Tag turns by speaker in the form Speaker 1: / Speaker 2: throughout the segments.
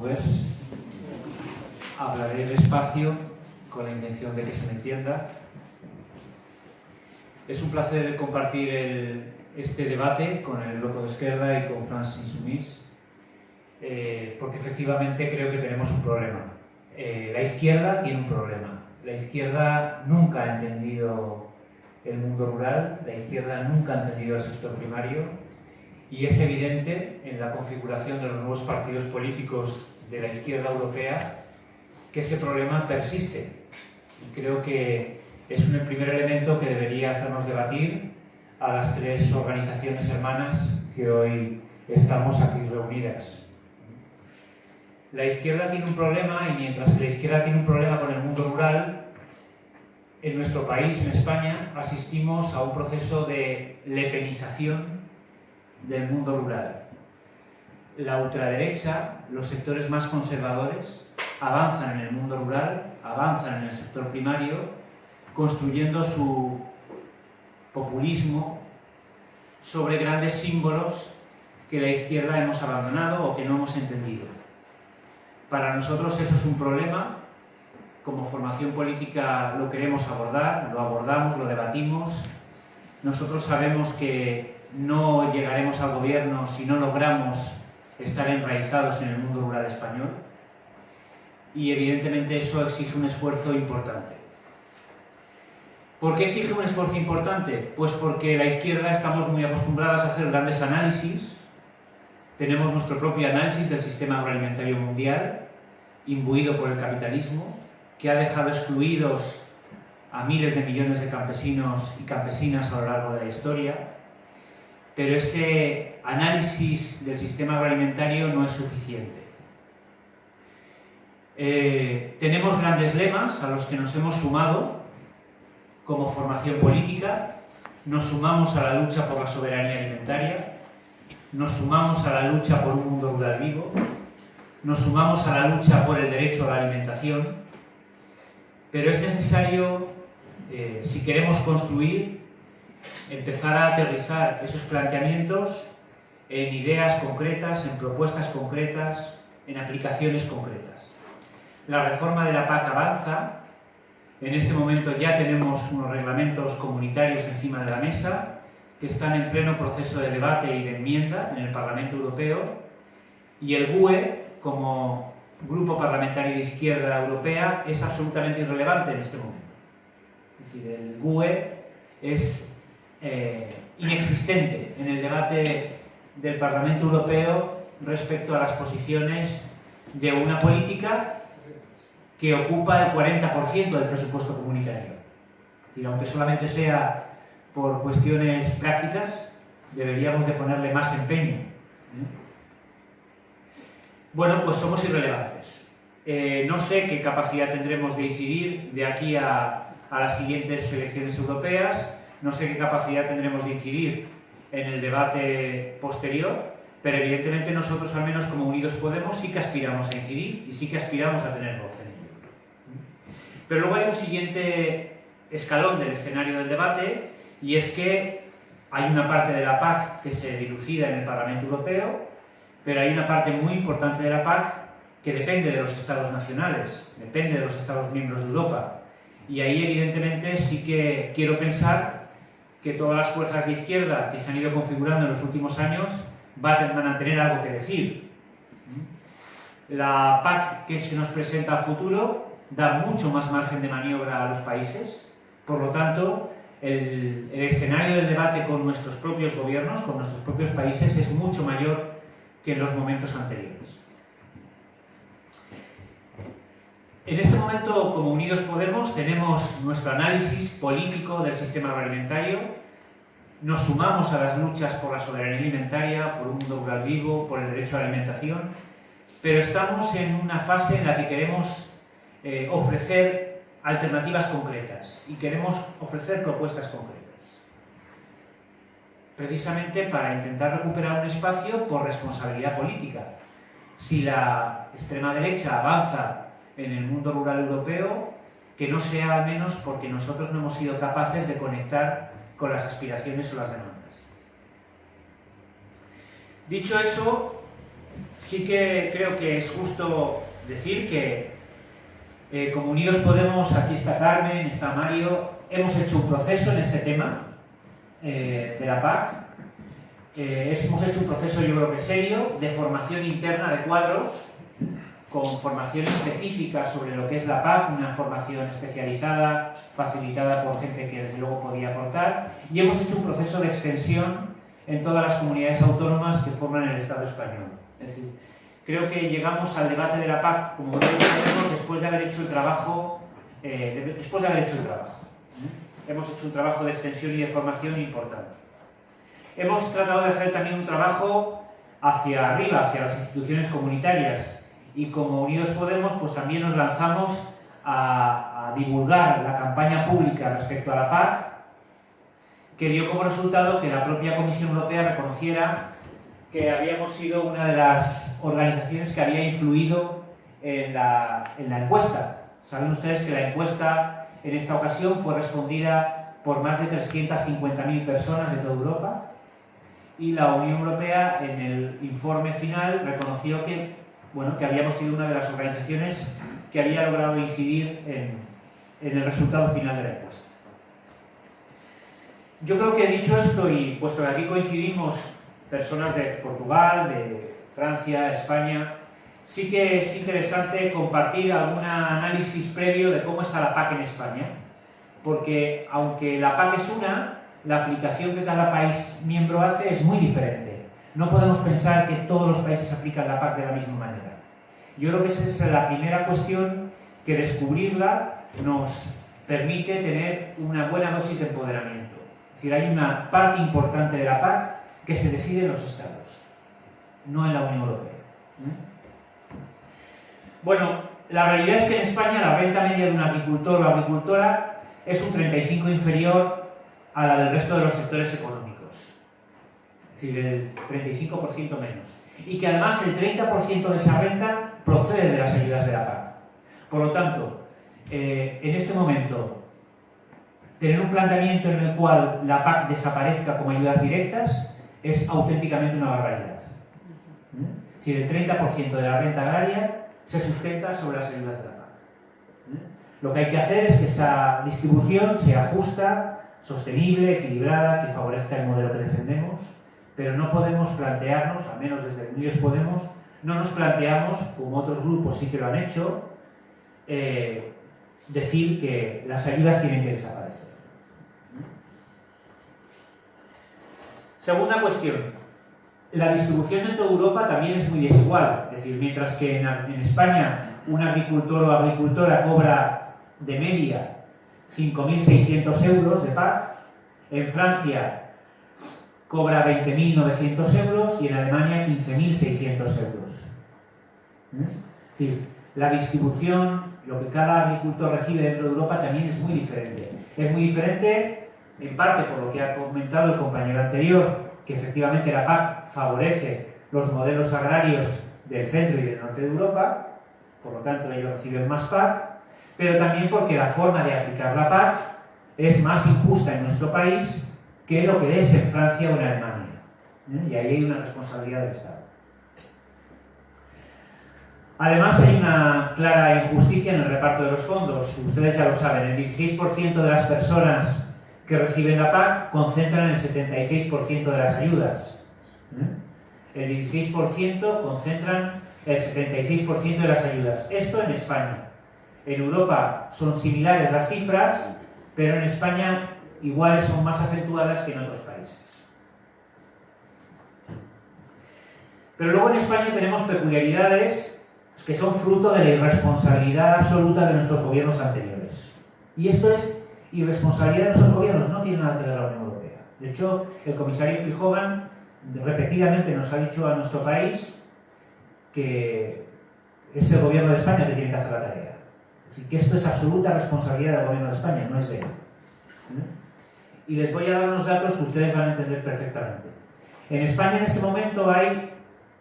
Speaker 1: portugués. Hablaré despacio con la intención de que se me entienda. Es un placer compartir este debate con el Bloco de Esquerda y con France Insoumise, porque efectivamente creo que tenemos un problema. La izquierda tiene un problema. La izquierda nunca ha entendido el mundo rural, la izquierda nunca ha entendido el sector primario, y es evidente en la configuración de los nuevos partidos políticos de la izquierda europea que ese problema persiste. Y creo que es el primer elemento que debería hacernos debatir a las tres organizaciones hermanas que hoy estamos aquí reunidas. La izquierda tiene un problema, y mientras que la izquierda tiene un problema con el mundo rural, en nuestro país, en España, asistimos a un proceso de lepenización del mundo rural. La ultraderecha, los sectores más conservadores, avanzan en el mundo rural, avanzan en el sector primario, construyendo su populismo sobre grandes símbolos que la izquierda hemos abandonado o que no hemos entendido. Para nosotros eso es un problema. Como formación política lo queremos abordar, lo abordamos, lo debatimos. Nosotros sabemos que no llegaremos al gobierno si no logramos estar enraizados en el mundo rural español, y evidentemente eso exige un esfuerzo importante. ¿Por qué exige un esfuerzo importante? Pues porque la izquierda estamos muy acostumbradas a hacer grandes análisis. Tenemos nuestro propio análisis del sistema agroalimentario mundial, imbuido por el capitalismo, que ha dejado excluidos a miles de millones de campesinos y campesinas a lo largo de la historia. Pero ese análisis del sistema agroalimentario no es suficiente. Tenemos grandes lemas a los que nos hemos sumado como formación política. Nos sumamos a la lucha por la soberanía alimentaria, nos sumamos a la lucha por un mundo rural vivo, nos sumamos a la lucha por el derecho a la alimentación, pero es necesario, si queremos construir, empezar a aterrizar esos planteamientos en ideas concretas, en propuestas concretas, en aplicaciones concretas. La reforma de la PAC avanza. En este momento ya tenemos unos reglamentos comunitarios encima de la mesa que están en pleno proceso de debate y de enmienda en el Parlamento Europeo, y el GUE, como Grupo Parlamentario de Izquierda Europea, es absolutamente irrelevante en este momento. Es decir, el GUE es inexistente en el debate del Parlamento Europeo respecto a las posiciones de una política que ocupa el 40% del presupuesto comunitario. Es decir, aunque solamente sea por cuestiones prácticas, deberíamos de ponerle más empeño. Bueno, pues somos irrelevantes. No sé qué capacidad tendremos de incidir de aquí a las siguientes elecciones europeas. No sé qué capacidad tendremos de incidir en el debate posterior, pero evidentemente nosotros, al menos como Unidos Podemos, sí que aspiramos a incidir y sí que aspiramos a tener voz en ello. Pero luego hay un siguiente escalón del escenario del debate, y es que hay una parte de la PAC que se dilucida en el Parlamento Europeo, pero hay una parte muy importante de la PAC que depende de los Estados nacionales, depende de los Estados miembros de Europa. Y ahí, evidentemente, sí que quiero pensar que todas las fuerzas de izquierda que se han ido configurando en los últimos años van a tener algo que decir. La PAC que se nos presenta a futuro da mucho más margen de maniobra a los países. Por lo tanto, el escenario del debate con nuestros propios gobiernos, con nuestros propios países, es mucho mayor que en los momentos anteriores. En este momento, como Unidos Podemos, tenemos nuestro análisis político del sistema agroalimentario. Nos sumamos a las luchas por la soberanía alimentaria, por un mundo rural vivo, por el derecho a la alimentación, pero estamos en una fase en la que queremos ofrecer alternativas concretas y queremos ofrecer propuestas concretas, precisamente para intentar recuperar un espacio por responsabilidad política. Si la extrema derecha avanza en el mundo rural europeo, que no sea al menos porque nosotros no hemos sido capaces de conectar con las aspiraciones o las demandas. Dicho eso, sí que creo que es justo decir que como Unidos Podemos, aquí está Carmen, está Mario, hemos hecho un proceso en este tema de la PAC. Hemos hecho un proceso, yo creo que serio, de formación interna de cuadros, con formación específica sobre lo que es la PAC, una formación especializada, facilitada por gente que desde luego podía aportar, y hemos hecho un proceso de extensión en todas las comunidades autónomas que forman el Estado español. Es decir, creo que llegamos al debate de la PAC, como ustedes sabemos, después de haber hecho el trabajo. Hemos hecho un trabajo de extensión y de formación importante. Hemos tratado de hacer también un trabajo hacia arriba, hacia las instituciones comunitarias, y como Unidos Podemos, pues también nos lanzamos a divulgar la campaña pública respecto a la PAC, que dio como resultado que la propia Comisión Europea reconociera que habíamos sido una de las organizaciones que había influido en la encuesta. Saben ustedes que la encuesta en esta ocasión fue respondida por más de 350.000 personas de toda Europa, y la Unión Europea en el informe final reconoció que, bueno, que habíamos sido una de las organizaciones que había logrado incidir en el resultado final de la encuesta. Yo creo que dicho esto, y puesto que aquí coincidimos personas de Portugal, de Francia, España, sí que es interesante compartir algún análisis previo de cómo está la PAC en España, porque aunque la PAC es la aplicación que cada país miembro hace es muy diferente. No podemos pensar que todos los países aplican la PAC de la misma manera. Yo creo que esa es la primera cuestión, que descubrirla nos permite tener una buena dosis de empoderamiento. Es decir, hay una parte importante de la PAC que se decide en los Estados, no en la Unión Europea. Bueno, la realidad es que en España la renta media de un agricultor o agricultora es un 35% inferior a la del resto de los sectores económicos. Es decir, el 35% menos. Y que además el 30% de esa renta procede de las ayudas de la PAC. Por lo tanto, en este momento, tener un planteamiento en el cual la PAC desaparezca como ayudas directas es auténticamente una barbaridad. Es decir, el 30% de la renta agraria se sustenta sobre las ayudas de la PAC. Lo que hay que hacer es que esa distribución sea justa, sostenible, equilibrada, que favorezca el modelo que defendemos, pero no podemos plantearnos, al menos desde Unidos Podemos, no nos planteamos, como otros grupos sí que lo han hecho, decir que las ayudas tienen que desaparecer. Segunda cuestión. La distribución en toda Europa también es muy desigual. Es decir, mientras que en España un agricultor o agricultora cobra de media 5.600 euros de PAC, en Francia cobra 20.900 euros y en Alemania 15.600 euros. Es decir, la distribución, lo que cada agricultor recibe dentro de Europa también es muy diferente. Es muy diferente, en parte por lo que ha comentado el compañero anterior, que efectivamente la PAC favorece los modelos agrarios del centro y del norte de Europa, por lo tanto ellos reciben más PAC, pero también porque la forma de aplicar la PAC es más injusta en nuestro país que lo que es en Francia o en Alemania. Y ahí hay una responsabilidad del Estado. Además, hay una clara injusticia en el reparto de los fondos. Ustedes ya lo saben, el 16% de las personas que reciben la PAC concentran el 76% de las ayudas. El 16% concentran el 76% de las ayudas. Esto en España. En Europa son similares las cifras, pero en España iguales son más acentuadas que en otros países. Pero luego en España tenemos peculiaridades que son fruto de la irresponsabilidad absoluta de nuestros gobiernos anteriores. Y esto es irresponsabilidad de nuestros gobiernos, no tiene nada que ver con la Unión Europea. De hecho, el comisario Verheugen repetidamente nos ha dicho a nuestro país que es el gobierno de España que tiene que hacer la tarea. Es decir, que esto es absoluta responsabilidad del gobierno de España, no es de él. Y les voy a dar unos datos que ustedes van a entender perfectamente. En España en este momento hay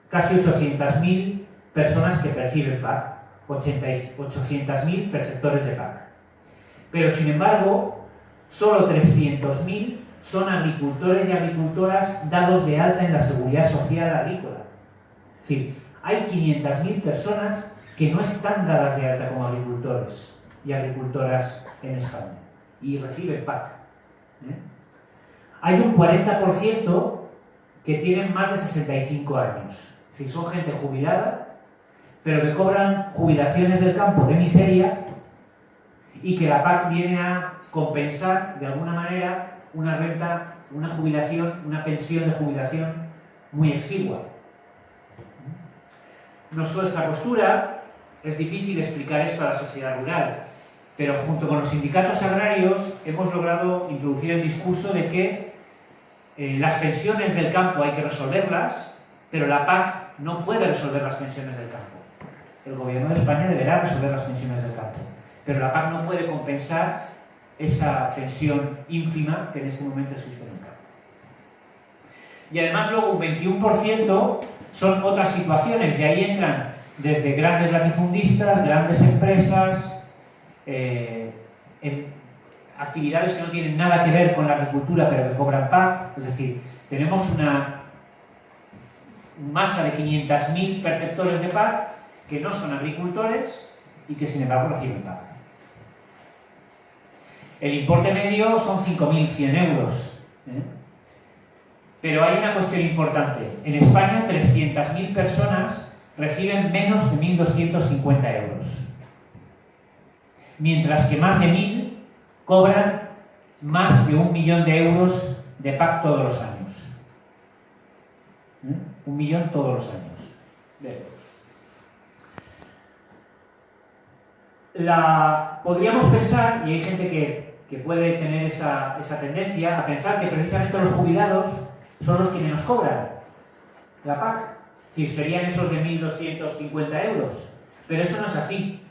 Speaker 1: casi 800.000 personas que perciben PAC, 800.000 perceptores de PAC. Pero sin embargo, solo 300.000 son agricultores y agricultoras dados de alta en la seguridad social agrícola. Es decir, hay 500.000 personas que no están dadas de alta como agricultores y agricultoras en España y reciben PAC. Hay un 40% que tienen más de 65 años. Es decir, son gente jubilada, pero que cobran jubilaciones del campo de miseria y que la PAC viene a compensar de alguna manera una renta, una jubilación, una pensión de jubilación muy exigua. Nuestra postura es difícil explicar esto a la sociedad rural, pero junto con los sindicatos agrarios hemos logrado introducir el discurso de que las pensiones del campo hay que resolverlas, pero la PAC no puede resolver las pensiones del campo. El gobierno de España deberá resolver las pensiones del campo, pero la PAC no puede compensar esa pensión ínfima que en este momento existe en el campo. Y además luego un 21% son otras situaciones, y ahí entran desde grandes latifundistas, grandes empresas, en actividades que no tienen nada que ver con la agricultura pero que cobran PAC. Es decir, tenemos una masa de 500.000 perceptores de PAC que no son agricultores y que sin embargo reciben PAC. El importe medio son 5.100 euros. Pero hay una cuestión importante. En España 300.000 personas reciben menos de 1.250 euros. Mientras que más de 1.000 cobran más de 1 millón de euros de PAC todos los años. 1 millón todos los años de euros. Podríamos pensar, y hay gente que puede tener esa tendencia, a pensar que precisamente los jubilados son los que menos cobran la PAC. Es decir, serían esos de 1.250 euros. Pero eso no es así.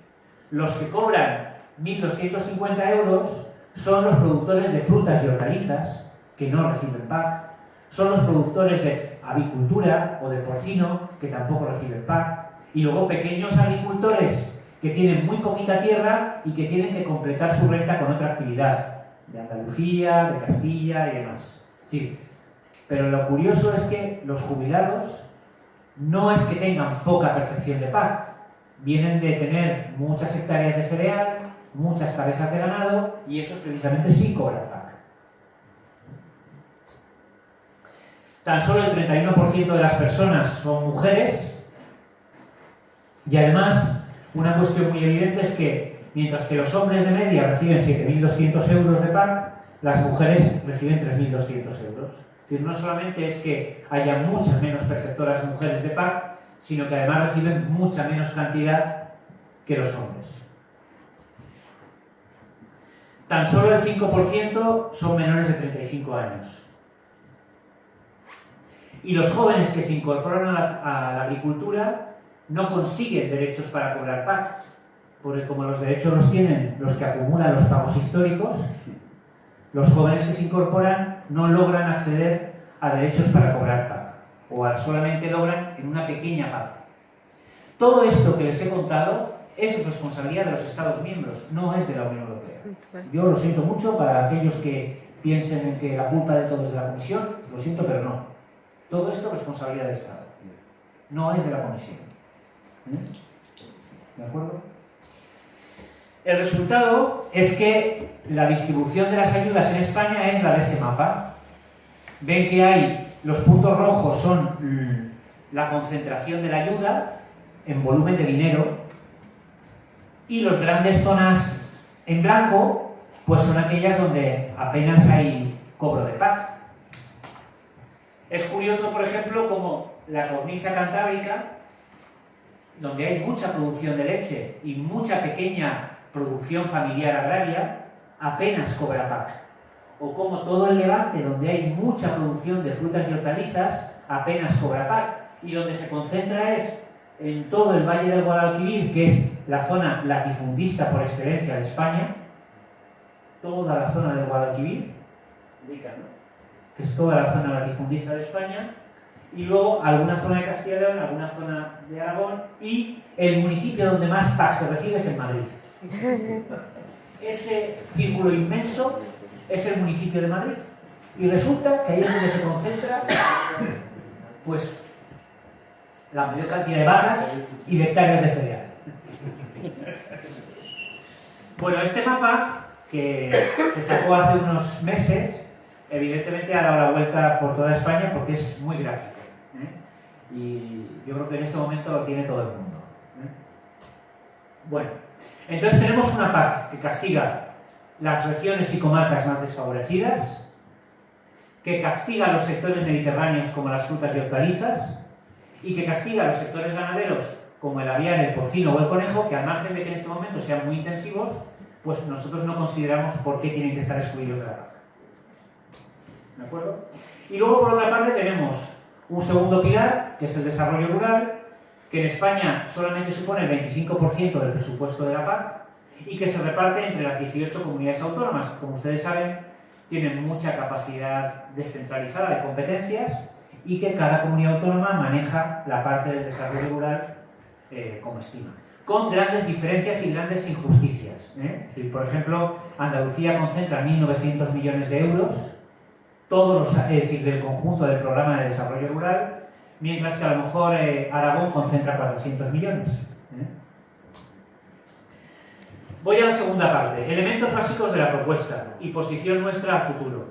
Speaker 1: Los que cobran 1.250 euros son los productores de frutas y hortalizas, que no reciben PAC, son los productores de avicultura o de porcino, que tampoco reciben PAC, y luego pequeños agricultores que tienen muy poquita tierra y que tienen que completar su renta con otra actividad, de Andalucía, de Castilla y demás. Sí, pero lo curioso es que los jubilados no es que tengan poca percepción de PAC, vienen de tener muchas hectáreas de cereal, muchas cabezas de ganado, y eso precisamente sí cobran PAC. Tan solo el 31% de las personas son mujeres, y además una cuestión muy evidente es que mientras que los hombres de media reciben 7.200 euros de PAC, las mujeres reciben 3.200 euros. Es decir, no solamente es que haya muchas menos perceptoras mujeres de PAC, sino que además reciben mucha menos cantidad que los hombres. Tan solo el 5% son menores de 35 años. Y los jóvenes que se incorporan a la agricultura no consiguen derechos para cobrar PAC, porque como los derechos los tienen los que acumulan los pagos históricos, los jóvenes que se incorporan no logran acceder a derechos para cobrar PAC, o solamente logran en una pequeña parte. Todo esto que les he contado es responsabilidad de los Estados miembros, no es de la Unión Europea. Yo lo siento mucho para aquellos que piensen en que la culpa de todo es de la Comisión, lo siento, pero no. Todo esto es responsabilidad del Estado, no es de la Comisión. ¿De acuerdo? El resultado es que la distribución de las ayudas en España es la de este mapa. Ven que hay, los puntos rojos son la concentración de la ayuda en volumen de dinero, y las grandes zonas en blanco pues son aquellas donde apenas hay cobro de PAC. Es curioso, por ejemplo, como la cornisa cantábrica, donde hay mucha producción de leche y mucha pequeña producción familiar agraria, apenas cobra PAC. O como todo el Levante, donde hay mucha producción de frutas y hortalizas, apenas cobra PAC. Y donde se concentra es en todo el Valle del Guadalquivir, que es la zona latifundista por excelencia de España, toda la zona del Guadalquivir, que es toda la zona latifundista de España, y luego alguna zona de Castilla y León, alguna zona de Aragón, y el municipio donde más PAC se recibe es en Madrid. Ese círculo inmenso es el municipio de Madrid, y resulta que ahí es donde se concentra pues la mayor cantidad de vacas y de hectáreas de cereal. Bueno, este mapa, que se sacó hace unos meses, evidentemente ha dado la vuelta por toda España porque es muy gráfico, ¿eh? Y yo creo que en este momento lo tiene todo el mundo, ¿eh? Bueno, entonces tenemos una PAC que castiga las regiones y comarcas más desfavorecidas, que castiga los sectores mediterráneos como las frutas y hortalizas, y que castiga los sectores ganaderos como el aviar, el porcino o el conejo, que al margen de que en este momento sean muy intensivos, pues nosotros no consideramos por qué tienen que estar excluidos de la PAC. ¿De acuerdo? Y luego, por otra parte, tenemos un segundo pilar, que es el desarrollo rural, que en España solamente supone el 25% del presupuesto de la PAC y que se reparte entre las 18 comunidades autónomas, que, como ustedes saben, tienen mucha capacidad descentralizada de competencias y que cada comunidad autónoma maneja la parte del desarrollo rural como estima, con grandes diferencias y grandes injusticias, ¿eh? Es decir, por ejemplo, Andalucía concentra 1.900 millones de euros, es decir, del conjunto del programa de desarrollo rural, mientras que a lo mejor Aragón concentra 400 millones. ¿Eh? Voy a la segunda parte, elementos básicos de la propuesta y posición nuestra a futuro.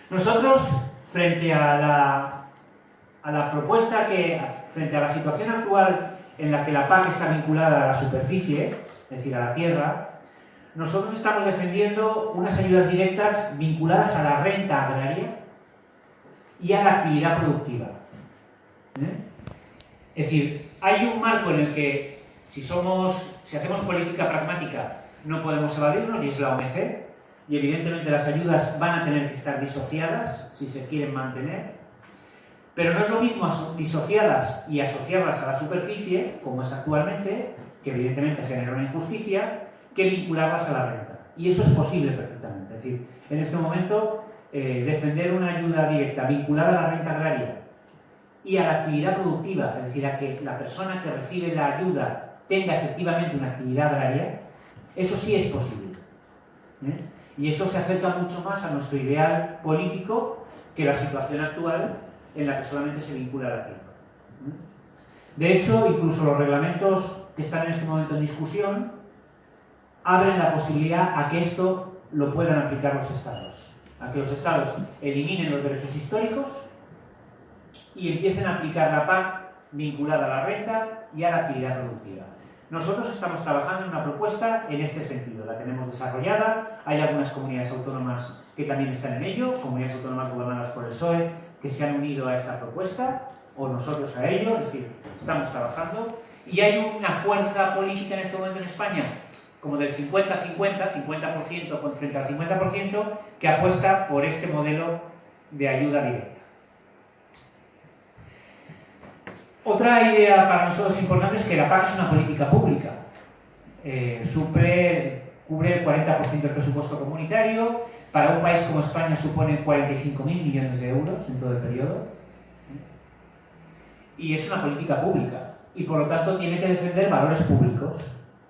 Speaker 1: Nosotros, frente a la propuesta frente a la situación actual en la que la PAC está vinculada a la superficie, es decir, a la tierra, nosotros estamos defendiendo unas ayudas directas vinculadas a la renta agraria y a la actividad productiva. Es decir, hay un marco en el que si hacemos política pragmática no podemos evadirnos, y es la OMC, y evidentemente las ayudas van a tener que estar disociadas si se quieren mantener, pero no es lo mismo disociadas y asociarlas a la superficie, como es actualmente, que evidentemente genera una injusticia, que vincularlas a la renta. Y eso es posible perfectamente. Es decir, en este momento, defender una ayuda directa vinculada a la renta agraria y a la actividad productiva, es decir, a que la persona que recibe la ayuda tenga efectivamente una actividad agraria, eso sí es posible. Y eso se acerca mucho más a nuestro ideal político que la situación actual en la que solamente se vincula la tierra. De hecho, incluso los reglamentos que están en este momento en discusión abren la posibilidad a que esto lo puedan aplicar los Estados, a que los Estados eliminen los derechos históricos y empiecen a aplicar la PAC vinculada a la renta y a la actividad productiva. Nosotros estamos trabajando en una propuesta en este sentido, la tenemos desarrollada, hay algunas comunidades autónomas que también están en ello, comunidades autónomas gobernadas por el PSOE que se han unido a esta propuesta, o nosotros a ellos, es decir, estamos trabajando, y hay una fuerza política en este momento en España, como del 50-50, 50% frente al 50%, que apuesta por este modelo de ayuda directa. Otra idea para nosotros importante es que la PAC es una política pública. Cubre el 40% del presupuesto comunitario. Para un país como España supone 45.000 millones de euros en todo el periodo. Y es una política pública. Y por lo tanto tiene que defender valores públicos.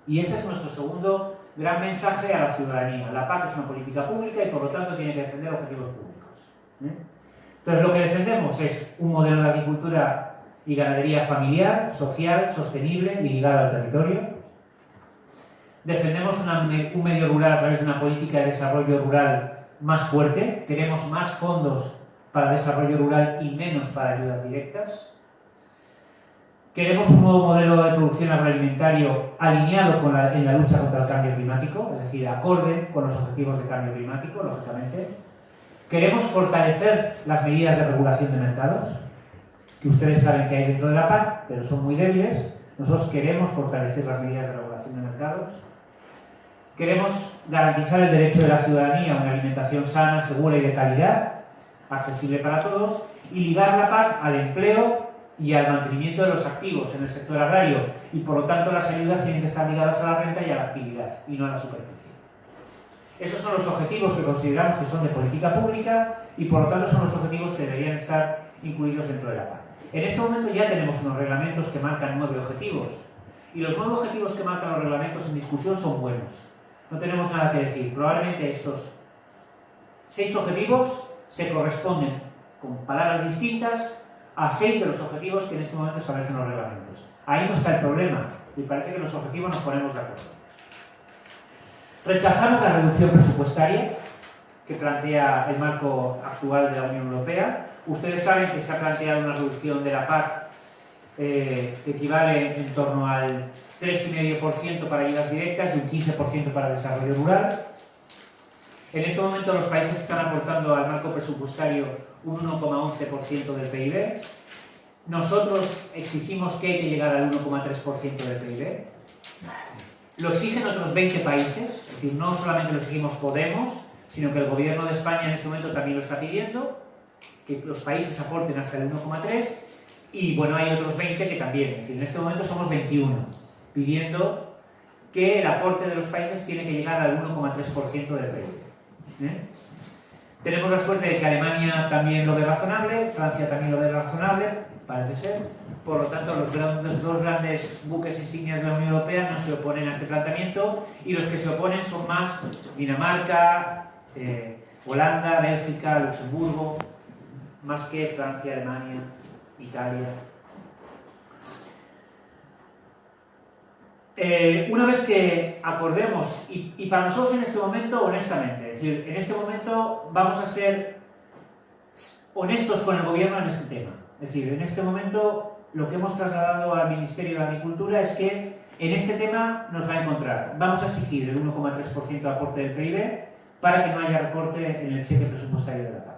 Speaker 1: Y ese es nuestro segundo gran mensaje a la ciudadanía. La PAC es una política pública y por lo tanto tiene que defender objetivos públicos. Entonces lo que defendemos es un modelo de agricultura y ganadería familiar, social, sostenible y ligado al territorio. Defendemos un medio rural a través de una política de desarrollo rural más fuerte. Queremos más fondos para desarrollo rural y menos para ayudas directas. Queremos un nuevo modelo de producción agroalimentario alineado en la lucha contra el cambio climático, es decir, acorde con los objetivos de cambio climático, lógicamente. Queremos fortalecer las medidas de regulación de mercados, que ustedes saben que hay dentro de la PAC, pero son muy débiles. Nosotros queremos fortalecer las medidas de regulación de mercados. Queremos garantizar el derecho de la ciudadanía a una alimentación sana, segura y de calidad, accesible para todos, y ligar la PAC al empleo y al mantenimiento de los activos en el sector agrario, y por lo tanto las ayudas tienen que estar ligadas a la renta y a la actividad, y no a la superficie. Esos son los objetivos que consideramos que son de política pública y por lo tanto son los objetivos que deberían estar incluidos dentro de la PAC. En este momento ya tenemos unos reglamentos que marcan 9 objetivos, y los 9 objetivos que marcan los reglamentos en discusión son buenos. No tenemos nada que decir. Probablemente estos 6 objetivos se corresponden con palabras distintas a 6 de los objetivos que en este momento establecen los reglamentos. Ahí no está el problema, y parece que los objetivos nos ponemos de acuerdo. Rechazamos la reducción presupuestaria que plantea el marco actual de la Unión Europea. Ustedes saben que se ha planteado una reducción de la PAC que equivale en torno al 3,5% para ayudas directas y un 15% para desarrollo rural. En este momento los países están aportando al marco presupuestario un 1,11% del PIB. Nosotros exigimos que hay que llegar al 1,3% del PIB. Lo exigen otros 20 países, es decir, no solamente lo exigimos Podemos, sino que el gobierno de España en este momento también lo está pidiendo, que los países aporten hasta el 1,3%, y bueno, hay otros 20 que también, es decir, en este momento somos 21, pidiendo que el aporte de los países tiene que llegar al 1,3% del PIB. Tenemos la suerte de que Alemania también lo ve razonable, Francia también lo ve razonable, parece ser. Por lo tanto, los dos grandes buques insignias de la Unión Europea no se oponen a este planteamiento, y los que se oponen son más Dinamarca, Holanda, Bélgica, Luxemburgo, más que Francia, Alemania, Italia. Una vez que acordemos, y para nosotros en este momento, honestamente, es decir, en este momento vamos a ser honestos con el gobierno en este tema. Es decir, en este momento lo que hemos trasladado al Ministerio de Agricultura es que en este tema nos va a encontrar. Vamos a exigir el 1,3% de aporte del PIB para que no haya recorte en el cheque presupuestario de la PAC.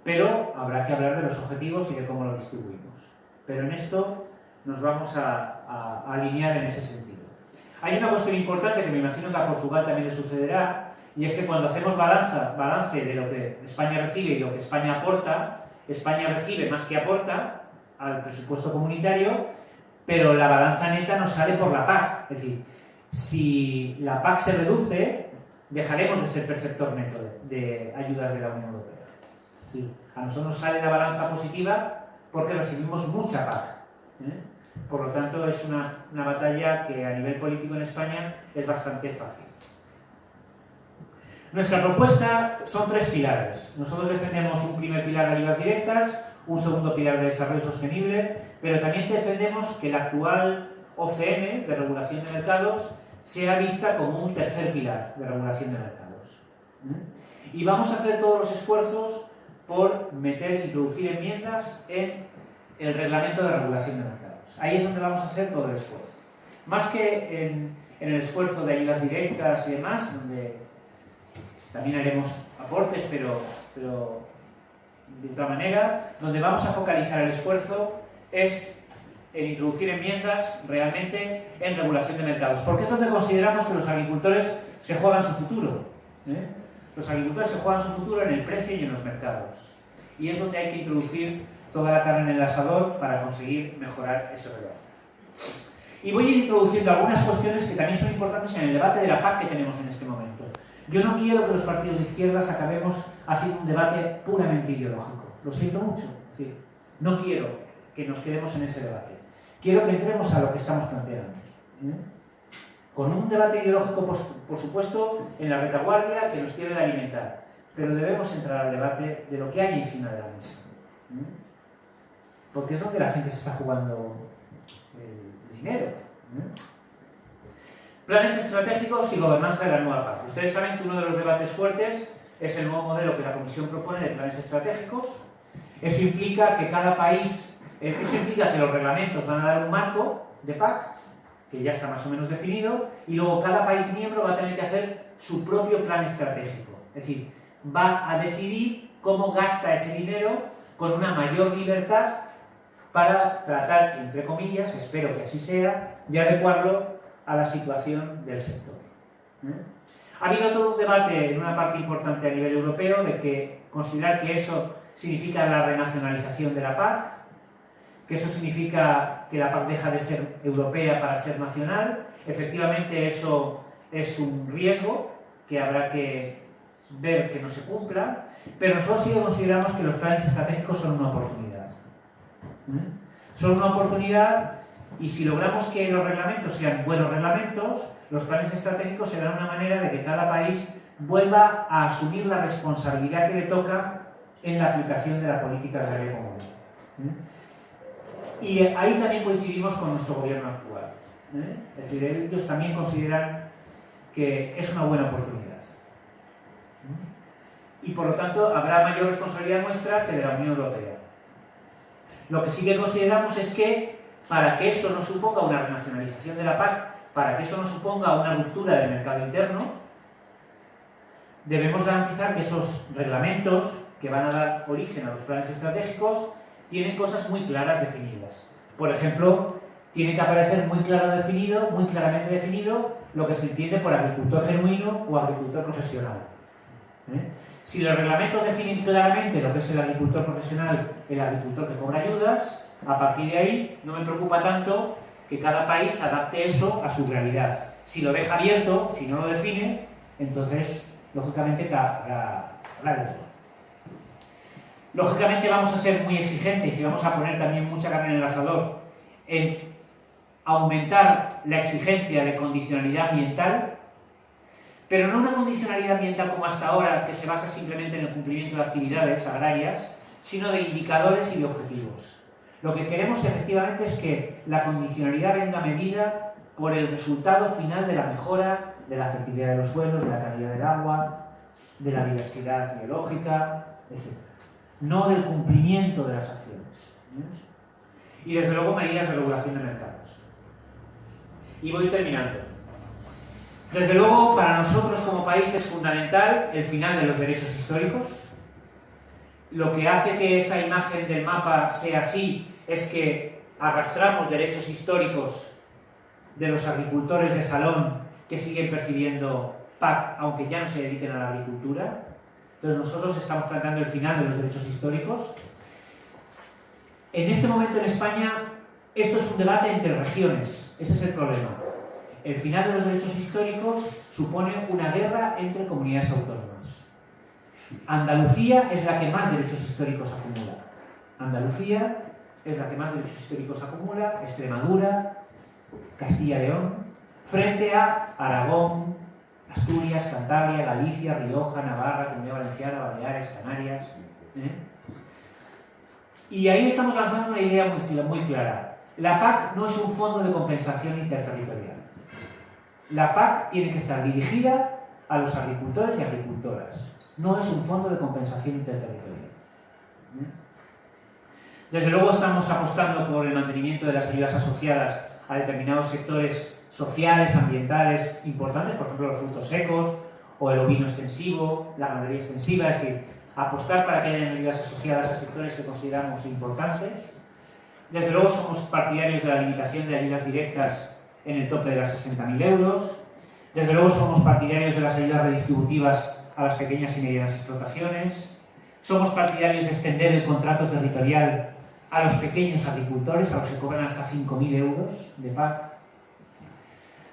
Speaker 1: Pero habrá que hablar de los objetivos y de cómo lo distribuimos. Pero en esto nos vamos a alinear en ese sentido. Hay una cuestión importante que me imagino que a Portugal también le sucederá, y es que cuando hacemos balance de lo que España recibe y lo que España aporta, España recibe más que aporta al presupuesto comunitario, pero la balanza neta nos sale por la PAC. Es decir, si la PAC se reduce, dejaremos de ser perceptor neto de ayudas de la Unión Europea. Es decir, a nosotros nos sale la balanza positiva porque recibimos mucha PAC. Por lo tanto, es una batalla que a nivel político en España es bastante fácil. Nuestra propuesta son 3 pilares. Nosotros defendemos un primer pilar de ayudas directas, un segundo pilar de desarrollo sostenible, pero también defendemos que la actual OCM de regulación de mercados sea vista como un tercer pilar de regulación de mercados. Y vamos a hacer todos los esfuerzos por introducir enmiendas en el reglamento de regulación de mercados. Ahí es donde vamos a hacer todo el esfuerzo. Más que en el esfuerzo de ayudas directas y demás, donde también haremos aportes, pero de otra manera, donde vamos a focalizar el esfuerzo es en introducir enmiendas realmente en regulación de mercados, porque es donde consideramos que los agricultores se juegan su futuro. Los agricultores se juegan su futuro en el precio y en los mercados. Y es donde hay que introducir toda la carne en el asador para conseguir mejorar ese regalo. Y voy a ir introduciendo algunas cuestiones que también son importantes en el debate de la PAC que tenemos en este momento. Yo no quiero que los partidos de izquierdas acabemos haciendo un debate puramente ideológico. Lo siento mucho. Es decir, no quiero que nos quedemos en ese debate. Quiero que entremos a lo que estamos planteando. Con un debate ideológico, por supuesto, en la retaguardia que nos debe de alimentar. Pero debemos entrar al debate de lo que hay encima de la mesa. Porque es donde la gente se está jugando el dinero. Planes estratégicos y gobernanza de la nueva PAC. Ustedes saben que uno de los debates fuertes es el nuevo modelo que la Comisión propone de planes estratégicos. Eso implica que cada país, eso implica que los reglamentos van a dar un marco de PAC, que ya está más o menos definido, y luego cada país miembro va a tener que hacer su propio plan estratégico. Es decir, va a decidir cómo gasta ese dinero con una mayor libertad para tratar, entre comillas, espero que así sea, de adecuarlo a la situación del sector. Ha habido todo un debate en una parte importante a nivel europeo de que considerar que eso significa la renacionalización de la PAC, que eso significa que la PAC deja de ser europea para ser nacional. Efectivamente, eso es un riesgo que habrá que ver que no se cumpla, pero nosotros sí consideramos que los planes estratégicos son una oportunidad. Son una oportunidad, y si logramos que los reglamentos sean buenos reglamentos, los planes estratégicos serán una manera de que cada país vuelva a asumir la responsabilidad que le toca en la aplicación de la política agraria común. Y ahí también coincidimos con nuestro gobierno actual. Es decir, ellos también consideran que es una buena oportunidad. Y por lo tanto habrá mayor responsabilidad nuestra que de la Unión Europea. Lo que sí que consideramos es que para que eso no suponga una renacionalización de la PAC, para que eso no suponga una ruptura del mercado interno, debemos garantizar que esos reglamentos que van a dar origen a los planes estratégicos tienen cosas muy claras definidas. Por ejemplo, tiene que aparecer muy claramente definido lo que se entiende por agricultor genuino o agricultor profesional. Si los reglamentos definen claramente lo que es el agricultor profesional, el agricultor que cobra ayudas, a partir de ahí no me preocupa tanto que cada país adapte eso a su realidad. Si lo deja abierto, si no lo define, entonces, lógicamente, habrá de todo. Lógicamente vamos a ser muy exigentes y vamos a poner también mucha carne en el asador en aumentar la exigencia de condicionalidad ambiental, pero no una condicionalidad ambiental como hasta ahora, que se basa simplemente en el cumplimiento de actividades agrarias, sino de indicadores y de objetivos. Lo que queremos efectivamente es que la condicionalidad venga medida por el resultado final de la mejora de la fertilidad de los suelos, de la calidad del agua, de la diversidad biológica, etc. No del cumplimiento de las acciones. Y desde luego medidas de regulación de mercados. Y voy terminando. Desde luego, para nosotros como país es fundamental el final de los derechos históricos. Lo que hace que esa imagen del mapa sea así es que arrastramos derechos históricos de los agricultores de salón que siguen percibiendo PAC, aunque ya no se dediquen a la agricultura. Entonces nosotros estamos planteando el final de los derechos históricos. En este momento en España, esto es un debate entre regiones. Ese es el problema. El final de los derechos históricos supone una guerra entre comunidades autónomas. Andalucía es la que más derechos históricos acumula. Andalucía es la que más derechos históricos acumula, Extremadura, Castilla y León, frente a Aragón, Asturias, Cantabria, Galicia, Rioja, Navarra, Comunidad Valenciana, Baleares, Canarias. Y ahí estamos lanzando una idea muy clara. La PAC no es un fondo de compensación interterritorial. La PAC tiene que estar dirigida a los agricultores y agricultoras. No es un fondo de compensación interterritorial. Desde luego estamos apostando por el mantenimiento de las ayudas asociadas a determinados sectores sociales, ambientales importantes, por ejemplo los frutos secos o el ovino extensivo, la ganadería extensiva, es decir, apostar para que haya ayudas asociadas a sectores que consideramos importantes. Desde luego somos partidarios de la limitación de ayudas directas en el tope de las 60.000 euros. Desde luego somos partidarios de las ayudas redistributivas a las pequeñas y medianas explotaciones. Somos partidarios de extender el contrato territorial a los pequeños agricultores, a los que cobran hasta 5.000 euros de PAC.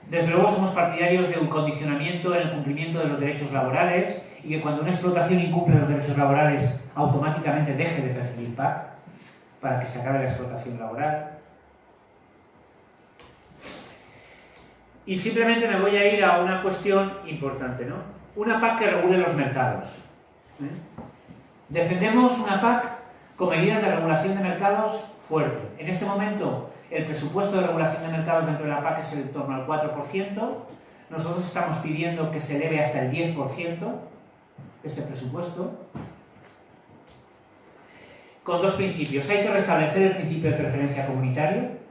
Speaker 1: Desde luego somos partidarios de un condicionamiento en el cumplimiento de los derechos laborales y que cuando una explotación incumple los derechos laborales automáticamente deje de percibir PAC para que se acabe la explotación laboral. Y simplemente me voy a ir a una cuestión importante, ¿no? Una PAC que regule los mercados. Defendemos una PAC con medidas de regulación de mercados fuerte. En este momento, el presupuesto de regulación de mercados dentro de la PAC es en torno al 4%. Nosotros estamos pidiendo que se eleve hasta el 10% ese presupuesto. Con dos principios. Hay que restablecer el principio de preferencia comunitario.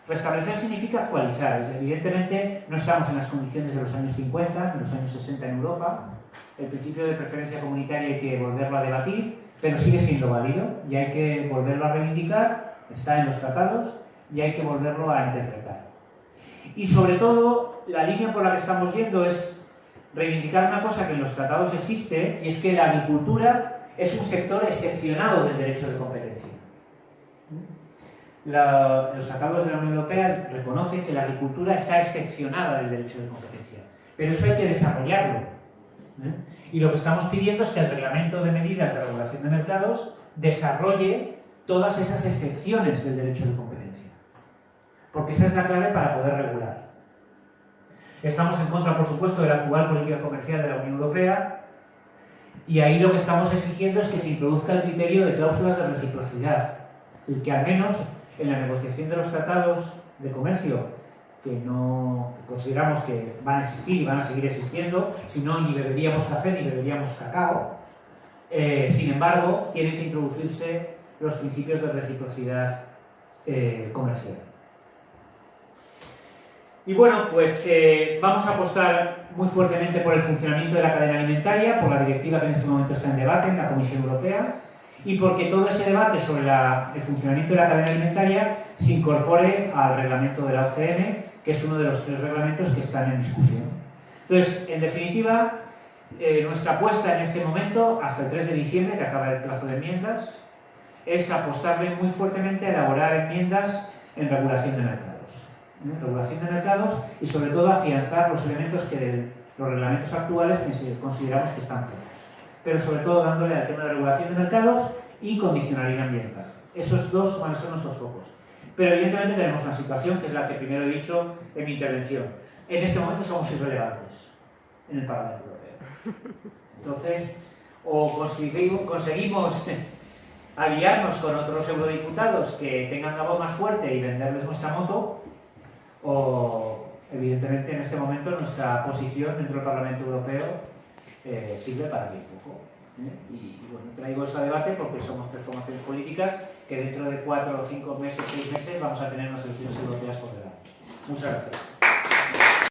Speaker 1: Restablecer significa actualizar. Evidentemente, no estamos en las condiciones de los años 50, en los años 60 en Europa. El principio de preferencia comunitaria hay que volverlo a debatir, pero sigue siendo válido y hay que volverlo a reivindicar. Está en los tratados y hay que volverlo a interpretar. Y sobre todo, la línea por la que estamos yendo es reivindicar una cosa que en los tratados existe, y es que la agricultura es un sector excepcionado del derecho de competencia. Los tratados de la Unión Europea reconocen que la agricultura está excepcionada del derecho de competencia, pero eso hay que desarrollarlo. Y lo que estamos pidiendo es que el reglamento de medidas de regulación de mercados desarrolle todas esas excepciones del derecho de competencia, porque esa es la clave para poder regular. Estamos en contra, por supuesto, de la actual política comercial de la Unión Europea, y ahí lo que estamos exigiendo es que se introduzca el criterio de cláusulas de reciprocidad, Es decir, que al menos en la negociación de los tratados de comercio, que consideramos que van a existir y van a seguir existiendo, si no, ni beberíamos café ni beberíamos cacao, sin embargo, tienen que introducirse los principios de reciprocidad comercial. Y bueno, pues vamos a apostar muy fuertemente por el funcionamiento de la cadena alimentaria, por la directiva que en este momento está en debate en la Comisión Europea, y porque todo ese debate sobre el funcionamiento de la cadena alimentaria se incorpore al reglamento de la OCM, que es uno de los 3 reglamentos que están en discusión. Entonces, en definitiva, nuestra apuesta en este momento, hasta el 3 de diciembre, que acaba el plazo de enmiendas, es apostarle muy fuertemente a elaborar enmiendas en regulación de mercados. Regulación de mercados y, sobre todo, afianzar los elementos que de los reglamentos actuales consideramos que están flojos. Pero, sobre todo, dándole al tema de regulación de mercados y condicionalidad ambiental. Esos dos van a ser nuestros focos. Pero, evidentemente, tenemos una situación que es la que primero he dicho en mi intervención. En este momento somos irrelevantes en el Parlamento Europeo. Entonces, o conseguimos aliarnos con otros eurodiputados que tengan la voz más fuerte y venderles nuestra moto, o evidentemente en este momento nuestra posición dentro del Parlamento Europeo sirve para bien poco. Y bueno, traigo eso a debate porque somos 3 formaciones políticas que dentro de 4 o 5 meses, 6 meses vamos a tener unas elecciones europeas por delante. Muchas gracias.